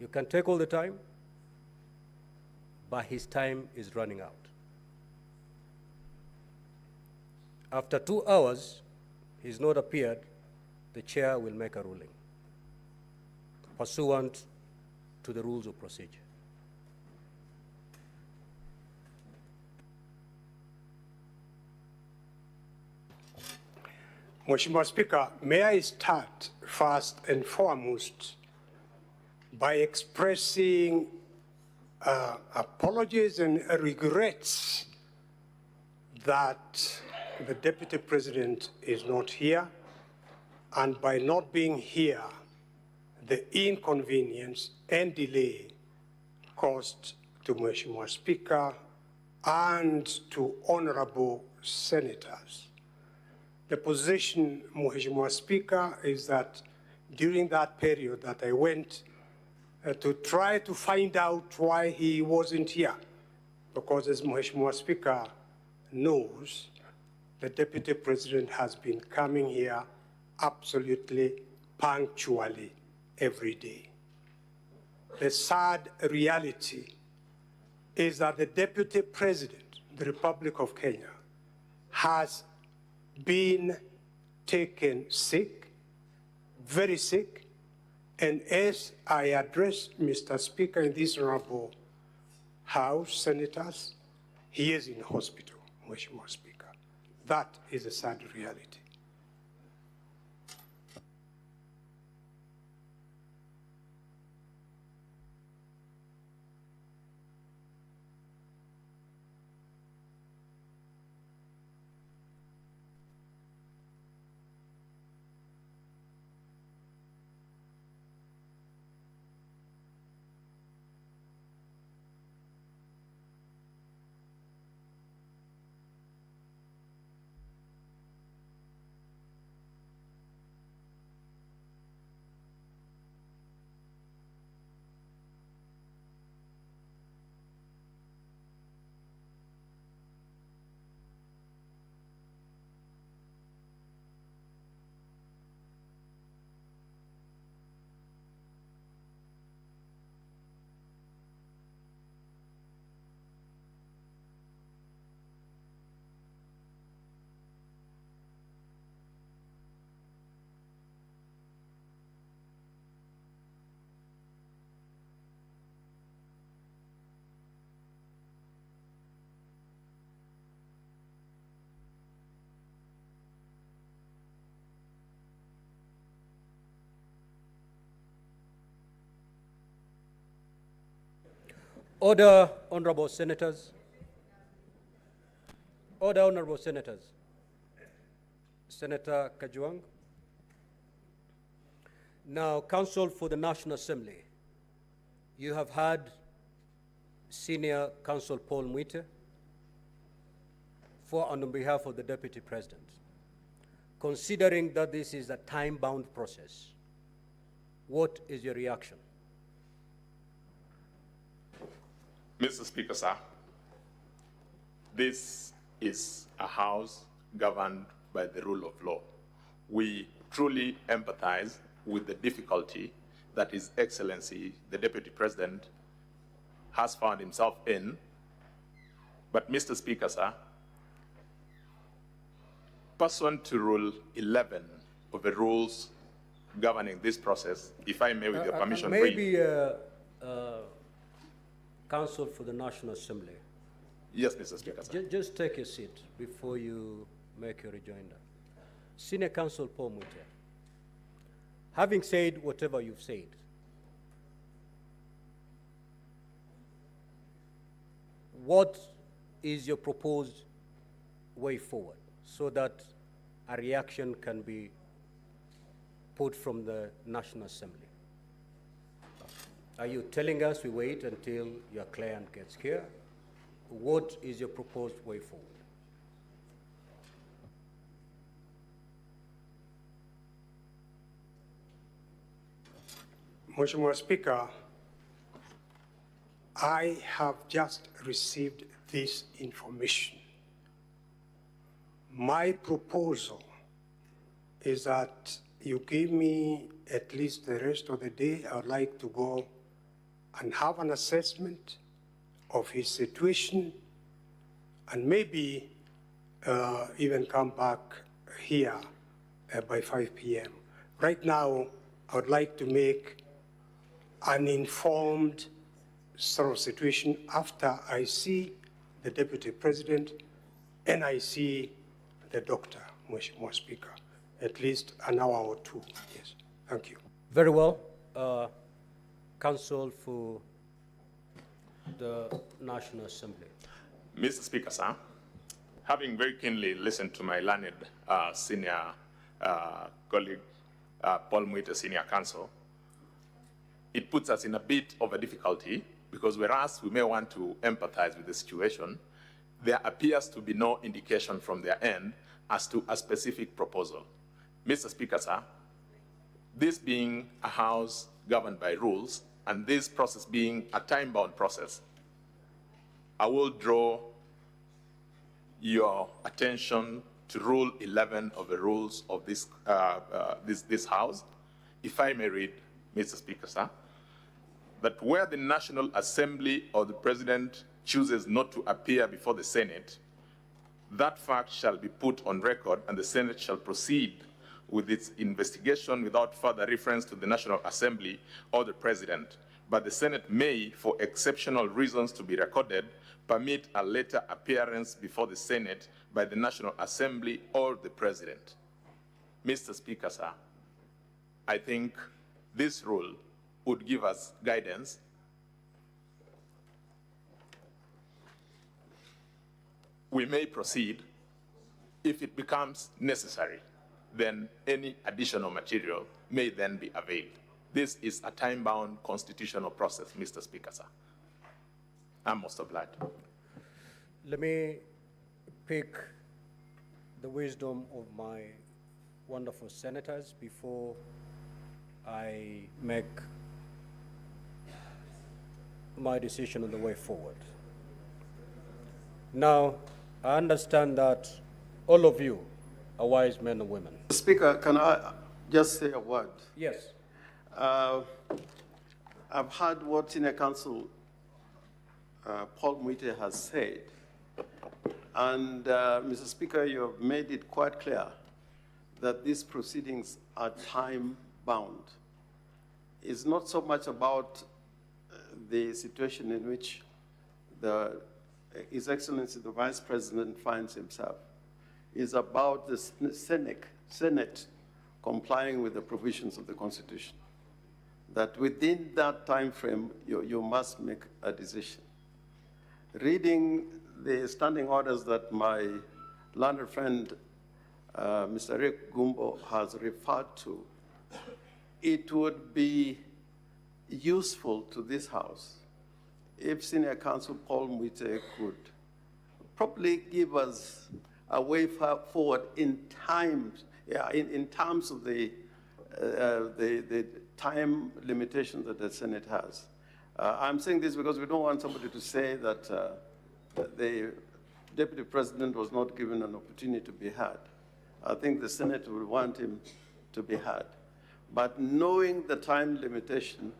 You can take all the time, but his time is running out. After 2 hours, he's not appeared, the chair will make a ruling pursuant to the rules of procedure. Mheshimiwa Speaker, may I start first and foremost by expressing apologies and regrets that the Deputy President is not here, and by not being here, the inconvenience and delay caused to Mheshimiwa Speaker and to honorable senators. The position, Mheshimiwa Speaker, is that during that period that I went to try to find out why he wasn't here, because as Mheshimiwa Speaker knows, the Deputy President has been coming here absolutely punctually every day. The sad reality is that the Deputy President of the Republic of Kenya has been taken sick, very sick, and as I address Mr. Speaker in this honorable House, senators, he is in hospital, Mheshimiwa Speaker. That is a sad reality. Order, honorable senators. Order, honorable senators. Senator Kajwang. Now, Counsel for the National Assembly, you have had Senior Counsel Paul Mwite for and on behalf of the Deputy President. Considering that this is a time-bound process, what is your reaction? Mr. Speaker, sir, this is a House governed by the rule of law. We truly empathize with the difficulty that His Excellency, the Deputy President, has found himself in. But, Mr. Speaker, sir, pursuant to Rule 11 of the rules governing this process, if I may, with your permission, maybe Counsel for the National Assembly. Yes, Mr. Speaker, sir. Just take a seat before you make your rejoinder. Senior Counsel Paul Mwite, having said whatever you've said, what is your proposed way forward so that a reaction can be put from the National Assembly? Are you telling us we wait until your client gets here? What is your proposed way forward? Mheshimiwa Speaker, I have just received this information. My proposal is that you give me at least the rest of the day. I would like to go and have an assessment of his situation, and maybe even come back here by 5 p.m. Right now, I would like to make an informed sort of situation after I see the Deputy President and I see the doctor, Mheshimiwa Speaker, at least an hour or two. Yes, thank you. Very well. Counsel for the National Assembly. Mr. Speaker, sir, having very keenly listened to my learned senior colleague, Paul Mwite, Senior Counsel, it puts us in a bit of a difficulty because whereas we may want to empathize with the situation, there appears to be no indication from their end as to a specific proposal. Mr. Speaker, sir, this being a house governed by rules and this process being a time-bound process, I will draw your attention to Rule 11 of the rules of this House. If I may read, Mr. Speaker, sir, that where the National Assembly or the President chooses not to appear before the Senate, that fact shall be put on record and the Senate shall proceed with its investigation without further reference to the National Assembly or the President. But the Senate may, for exceptional reasons to be recorded, permit a later appearance before the Senate by the National Assembly or the President. Mr. Speaker, sir, I think this rule would give us guidance we may proceed. If it becomes necessary, then any additional material may then be availed. This is a time-bound constitutional process, Mr. Speaker, sir. I'm most obliged. Let me pick the wisdom of my wonderful senators before I make my decision on the way forward. Now, I understand that all of you are wise men and women. Speaker, can I just say a word? Yes. I've heard what Senior Counsel Paul Mwite has said. And, Mr. Speaker, you have made it quite clear that these proceedings are time-bound. It's not so much about the situation in which His Excellency the Vice President finds himself. It's about the Senate complying with the provisions of the Constitution. That within that time frame, you must make a decision. Reading the standing orders that my learned friend, Mr. Rick Gumbo, has referred to, it would be useful to this House if Senior Counsel Paul Mwite could probably give us a way forward in terms of the time limitation that the Senate has. I'm saying this because we don't want somebody to say that the Deputy President was not given an opportunity to be heard. I think the Senate will want him to be heard. But knowing the time limitation,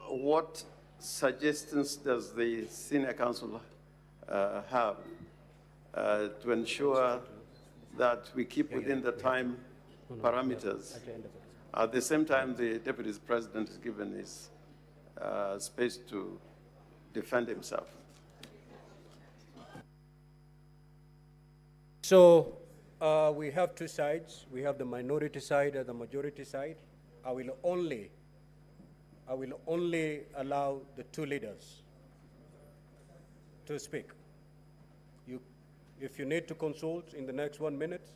what suggestions does the Senior Counsel have to ensure that we keep within the time parameters? At the same time, the Deputy President is given his space to defend himself. So we have two sides. We have the minority side and the majority side. I will only allow the two leaders to speak. If you need to consult in the next 1 minute,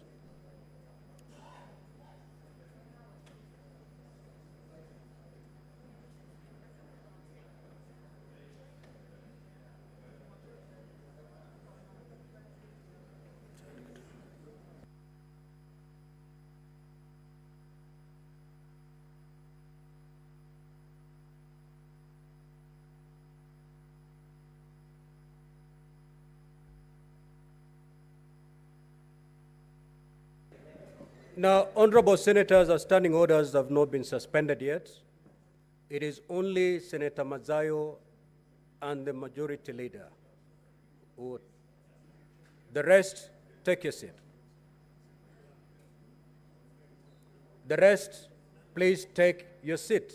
now, honorable senators, our standing orders have not been suspended yet. It is only Senator Mazayo and the majority leader. The rest, take your seat. The rest, please take your seat.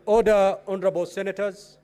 Order, honorable senators.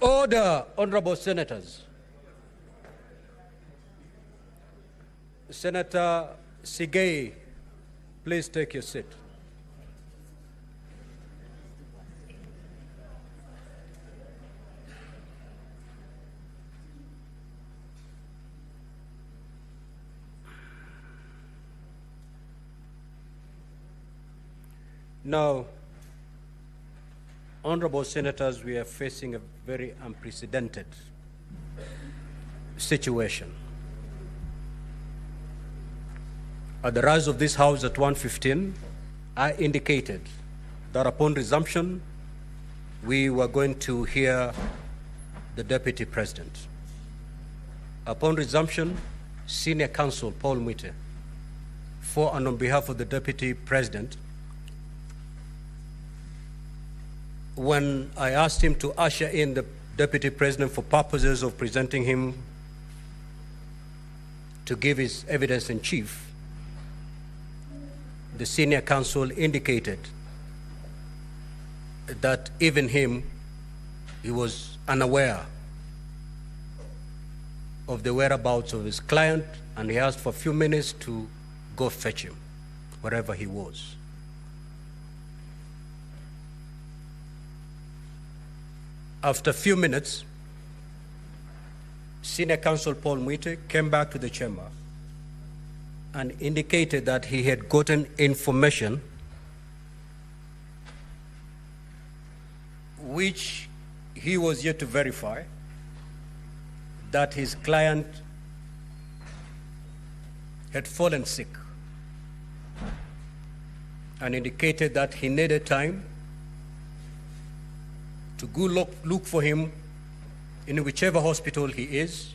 Order, honorable senators. Senator Sigei, please take your seat. Now, honorable senators, we are facing a very unprecedented situation. At the rise of this House at 1:15, I indicated that upon resumption, we were going to hear the Deputy President. Upon resumption, Senior Counsel Paul Mwite, for and on behalf of the Deputy President, when I asked him to usher in the Deputy President for purposes of presenting him to give his evidence in chief, the Senior Counsel indicated that even him, he was unaware of the whereabouts of his client, and he asked for a few minutes to go fetch him, wherever he was. After a few minutes, Senior Counsel Paul Mwite came back to the chamber and indicated that he had gotten information which he was yet to verify, that his client had fallen sick, and indicated that he needed time to go look for him in whichever hospital he is,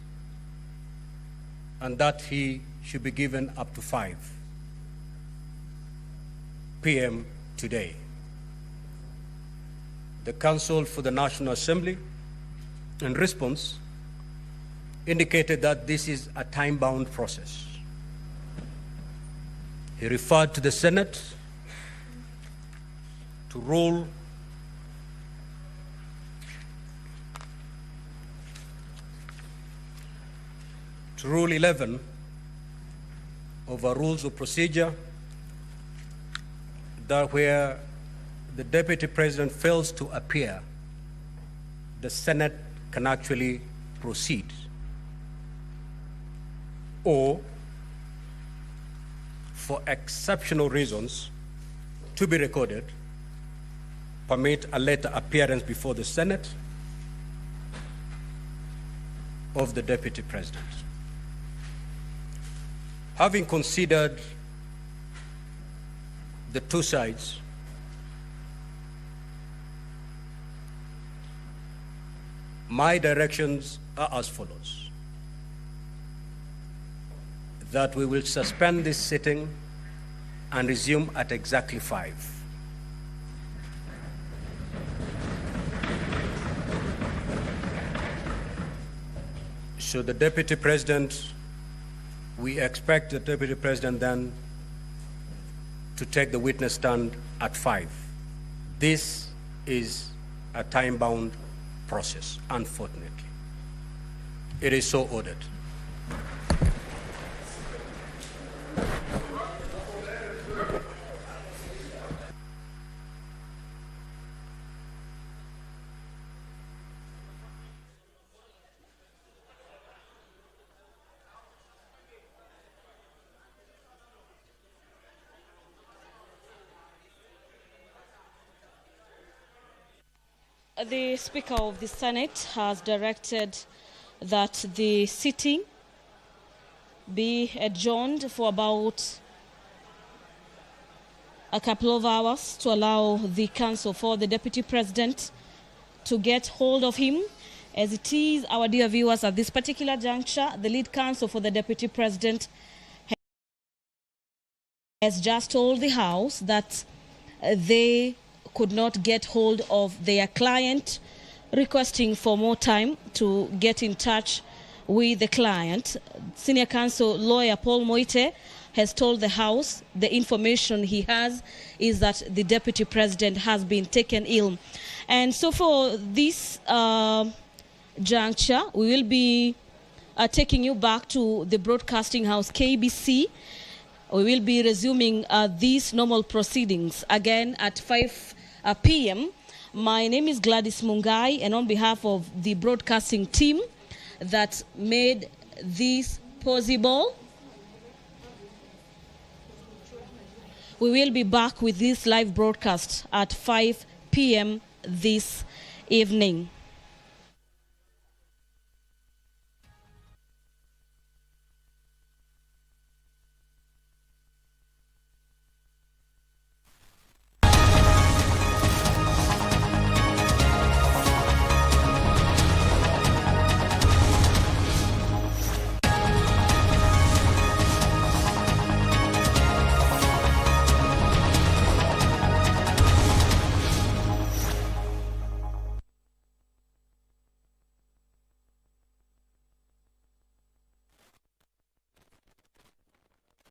and that he should be given up to 5 p.m. today. The Counsel for the National Assembly, in response, indicated that this is a time-bound process. He referred to the Senate to Rule 11 of our Rules of Procedure, that where the Deputy President fails to appear, the Senate can actually proceed, or for exceptional reasons to be recorded, permit a later appearance before the Senate of the Deputy President. Having considered the two sides, my directions are as follows: that we will suspend this sitting and resume at exactly 5. So the Deputy President, we expect the Deputy President then to take the witness stand at 5. This is a time-bound process, unfortunately. It is so ordered. The Speaker of the Senate has directed that the sitting be adjourned for about a couple of hours to allow the counsel for the Deputy President to get hold of him. As it is, our dear viewers, at this particular juncture, the lead counsel for the Deputy President has just told the House that they could not get hold of their client, requesting for more time to get in touch with the client. Senior Counsel Lawyer Paul Mwite has told the House the information he has is that the Deputy President has been taken ill. And so for this juncture, we will be taking you back to the broadcasting house, KBC. We will be resuming these normal proceedings again at 5 p.m. My name is Gladys Mungai, and on behalf of the broadcasting team that made this possible, we will be back with this live broadcast at 5 p.m. this evening.